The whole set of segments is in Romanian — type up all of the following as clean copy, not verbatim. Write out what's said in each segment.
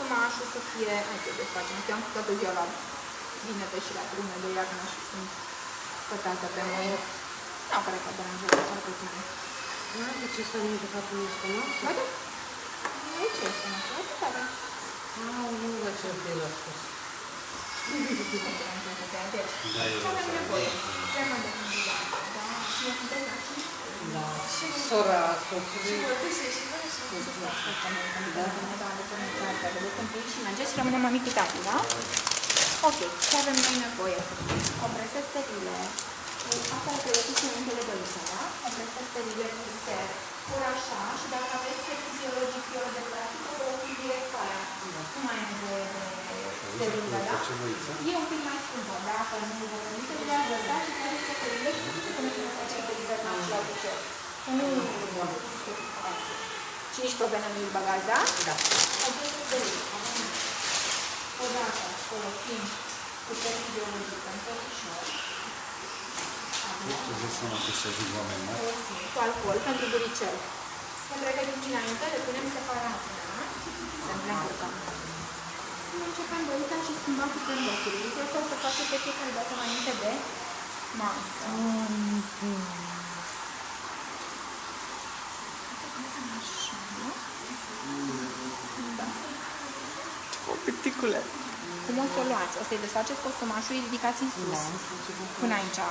costumașul să fie... Hai să desfacem, că am făcut eu la vinete și la prune de iarnă și sunt pătată pe mâini. Nu cred că deranjează foarte tine. De ce să nu de fapt nu este costumaș? Ba da. Aici este costumașul, atât avem. Nu vă cer de la spus. Da, avem nevoie. Cremă de condilanță, da? Și eu sunteți aici? Da. Sora soțului. Și mergeți și rămânem mămic tati, da? Ok, ce avem noi nevoie? Comprese sterile. Asta le pregătiți înainte de băuță, da? Comprese sterile cu ser, pur așa, și dacă aveți ser fiziologic, fioră de plastic, o fi direct pe aia. Nu mai e nevoie de sterilă, da? E un pic mai scumpă, dacă nu vă permite, vreau să da și trebuie să sterile și nu se pune să face de hibernat și la picior. Și nici probleme nu-i bagați, da? Da. Odată folosim puterea biologică în topișor. Cu alcool pentru buricel. Ne pregătim dinainte, le punem separat, da? Să ne încurcăm. Începem băuța și schimbăm cu prândocurile. Lucrul ăsta o să face pe fiecare dată înainte de masă. O piticule. Cum o să o luați? O să-i desfaceți costumașul, îi ridicați în sus, până aici,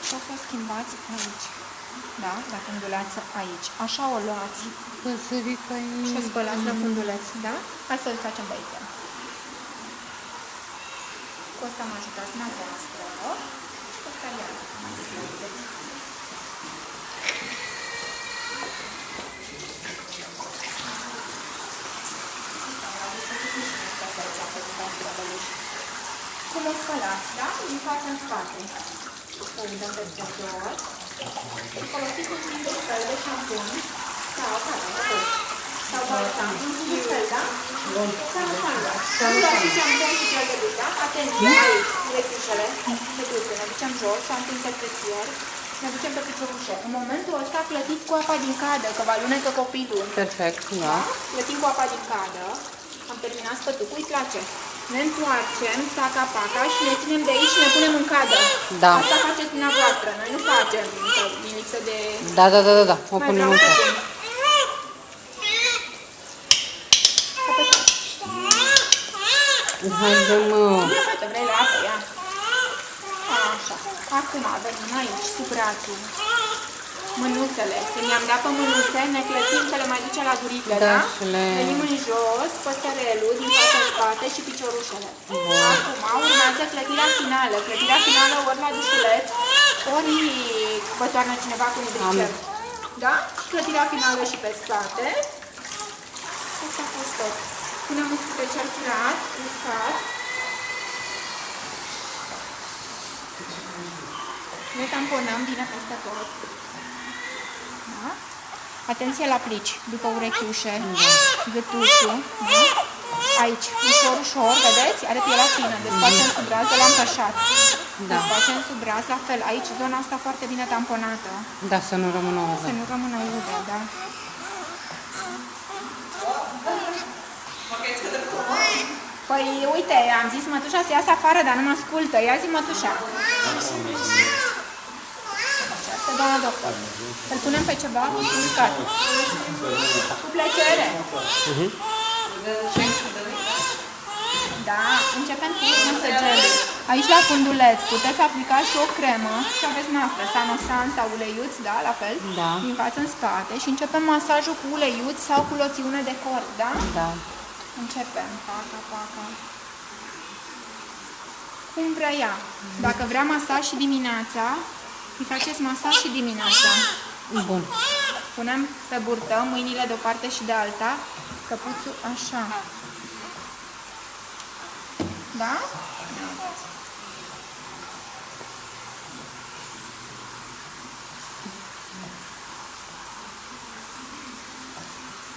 și o să o schimbați aici. Da? La funduleață aici. Așa o luați. Și o spălați la funduleț, da? Hai să-l facem băiță. Cu asta mă ajutați dumneavoastră. Și cu asta iar. Cum o spălați, da? Din față în spate. O dăm peste tot. Folosiți un pic de spăl de șampun sau care, sau balsam. Un spăl, da? Sau sandă. Nu dați șampun și gel de duș, da? Atenție, aici, lecușele. Ne ducem jos, sau întins de presier. Ne ducem pe piciorușe. În momentul ăsta plătiți cu apa din cadă, că vă alunecă copilul. Perfect, da. Plătim cu apa din cadă. Am terminat spătucul, îi place. Ne întoarcem, saca-paca și ne ținem de aici și ne punem în cadă. Da. Asta faceți dumneavoastră, noi nu facem din lipsă de... Da. O punem în cadă. Hai, dă-mă... Ia, fete, vrei la apă, ia. Așa. Acum avem aici suprațul. Mânuțele. Când i-am dat pe mânuțe, ne clătim să le mai duce la guriță, da? Venim în jos, păsărelul, din față în spate și piciorușele. Acum urmează clătirea finală. Clătirea finală ori la dușuleț, ori vă toarnă cineva cu nidricel. Da? Și clătirea finală și pe spate. Asta a fost tot. Punem pe cel curat, uscat. Ne tamponăm bine peste tot. Da? Atenție la plici, după urechiușe, gâtușul, da? Aici, ușor, vedeți? Are pielea fină, desfacem sub braț, l-am cășat. Desfacem sub braț, la fel, aici zona asta foarte bine tamponată. Da, să nu rămână udă. Să nu rămână udă, da. Păi, uite, am zis mătușa să iasă afară, dar nu mă ascultă. Ia zi, mătușa. Doamna doctor, îl punem pe ceva uscat. Cu plăcere. Da, începem cu măsăgelul. Aici la funduleț puteți aplica și o cremă și aveți noastră, Sanosan sau uleiuț, da, la fel, din față în spate și începem masajul cu uleiuț sau cu loțiune de corp, da? Da. Începem, paca. Cum vrea ea. Dacă vrea masaj și dimineața, îi faceți masaj și dimineața. Bun. Punem pe burtă, mâinile de o parte și de alta, căpuțul așa. Da?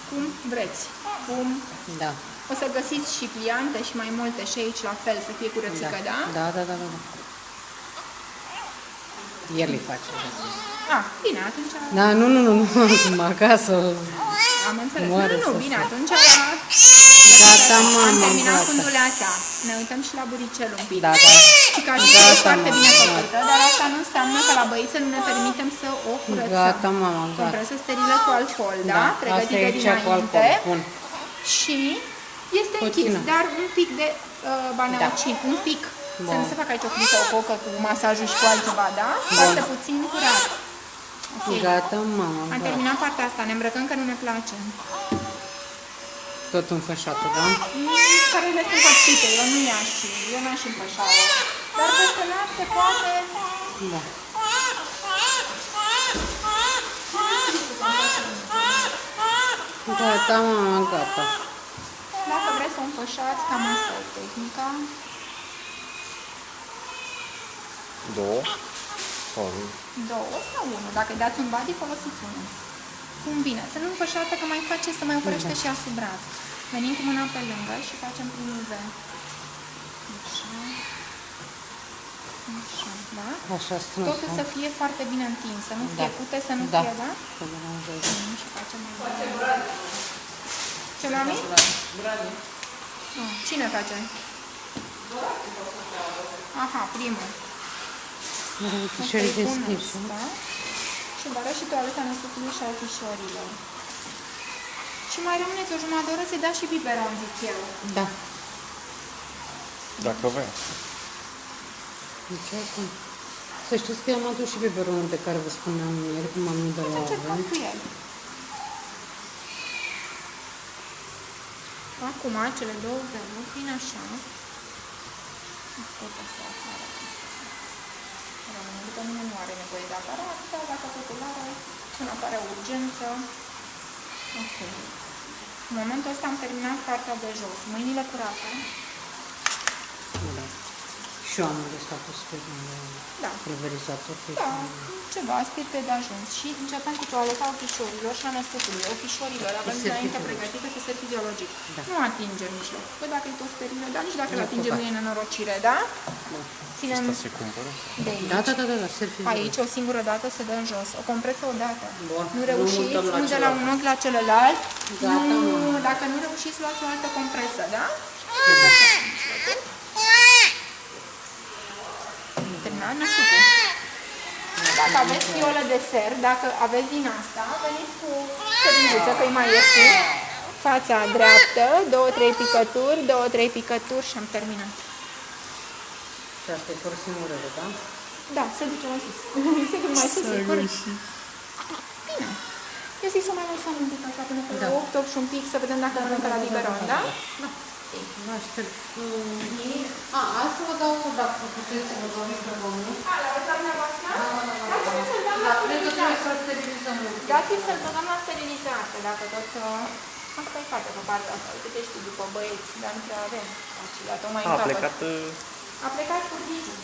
Cum vreți. Da. O să găsiți și pliante și mai multe și aici la fel, să fie curățică, da? Da. El îi face. Ah, bine, atunci... Da, nu, acum acasă. Am înțeles. Moare Nu, bine, atunci... Gata. Gata, mama, Am terminat gata. cu înduleața. Ne uităm și la buricel un pic. Da, da. Și ca și e Gata, foarte mama, bine gata. făcută, dar asta nu înseamnă că la băiță nu ne permitem să o curățăm. Gata, mama, gata. Compresă sterilă cu alcool, da? Da, asta Pregătită e cea cu dinainte. alcool. Bun. Și este Puțină. închis, dar un pic de baneocin, un pic. Să Bun. nu se facă aici o criză, o cocă cu masajul și cu altceva, da? Foarte puțin curat. Ok. Gata, mama, Am gata. terminat partea asta, ne îmbrăcăm că nu ne place. Tot înfășatul, da? Care le sunt pățite, eu nu i-aș, eu n-aș împășa. Dar peste noapte poate... Da. Gata, mama, gata. Dacă vreți să o împășați, cam asta e tehnica. 2 sau 2 sau 1. Dacă îi dați un body, folosiți unul. Cum vine. Să nu împășată că mai face să mai oprește și ea sub braț. Venim cu mâna pe lângă și facem prin nivel. Așa. Așa, da? Așa strâns. Totul să fie foarte bine întins, să nu fie cute, să nu Da. fie, da? Să deranjez. Și facem mai bine. Ce la mine? Cine face? Aha, primul. Pișorii deschiși. Da? Și dară și toaleta născutului și a ochișorilor. Și mai rămâneți o jumătate de oră să-i dați și biberon, zic eu. Da. dacă vrea. Deci acum. Să știți că am adus și biberonul de care vă spuneam ieri, cum am de la Încercăm oven. cu el. Acum, cele două veluri, vin așa. Tot așa, afară. După mine nu are nevoie de aparat, dar dacă totul are, când apare urgență. Ok. În momentul ăsta am terminat partea de jos. Mâinile curate. Da. Și eu am ăsta cu spirit Da. pulverizator. Da, ceva, spirte de ajuns. Și începem cu toaleta ochișorilor și a născutului. Ochișorilor avem Ser înainte fiziologic. pregătită cu ser fiziologic. Da. Nu atingem mijloc. Că dacă e tot sterilă, dar nici dacă Nu îl atingem ocupat. nu e nenorocire, da? Ținem Asta se cumpără? de aici. Da, ser fiziologic. Aici o singură dată se dă în jos. O compresă o dată. Bun. Nu Nu reușiți, mutăm la nu de la celălalt. un ochi la celălalt. Gata, Nu, mă. dacă nu reușiți, luați o altă compresă, da? Terminat năsucul. Dacă aveți fiolă de ser, dacă aveți din asta, veniți cu sărinuță, că e mai ieftin. Fața dreaptă, 2-3 picături, 2-3 picături și am terminat. Și asta e fără singurele, da? Da, se duce mai sus. Se duce mai sus, e corect. Bine. Eu zic să mai lăsăm un pic așa până pe la 8 și un pic să vedem dacă mănâncă la biberon, da? Da. Nu aștept. Asta vă dau dacă puteți să vă doriți pe domnul. La răzarnea voastră? Dar cred că trebuie să sterilizăm un pic. Dați-mi să-l băgăm la sterilizare, dacă tot... Asta e foarte pe partea asta, uite știi după băieți, dar nu prea avem. Dar tocmai în A capăt. plecat A plecat cu Digi.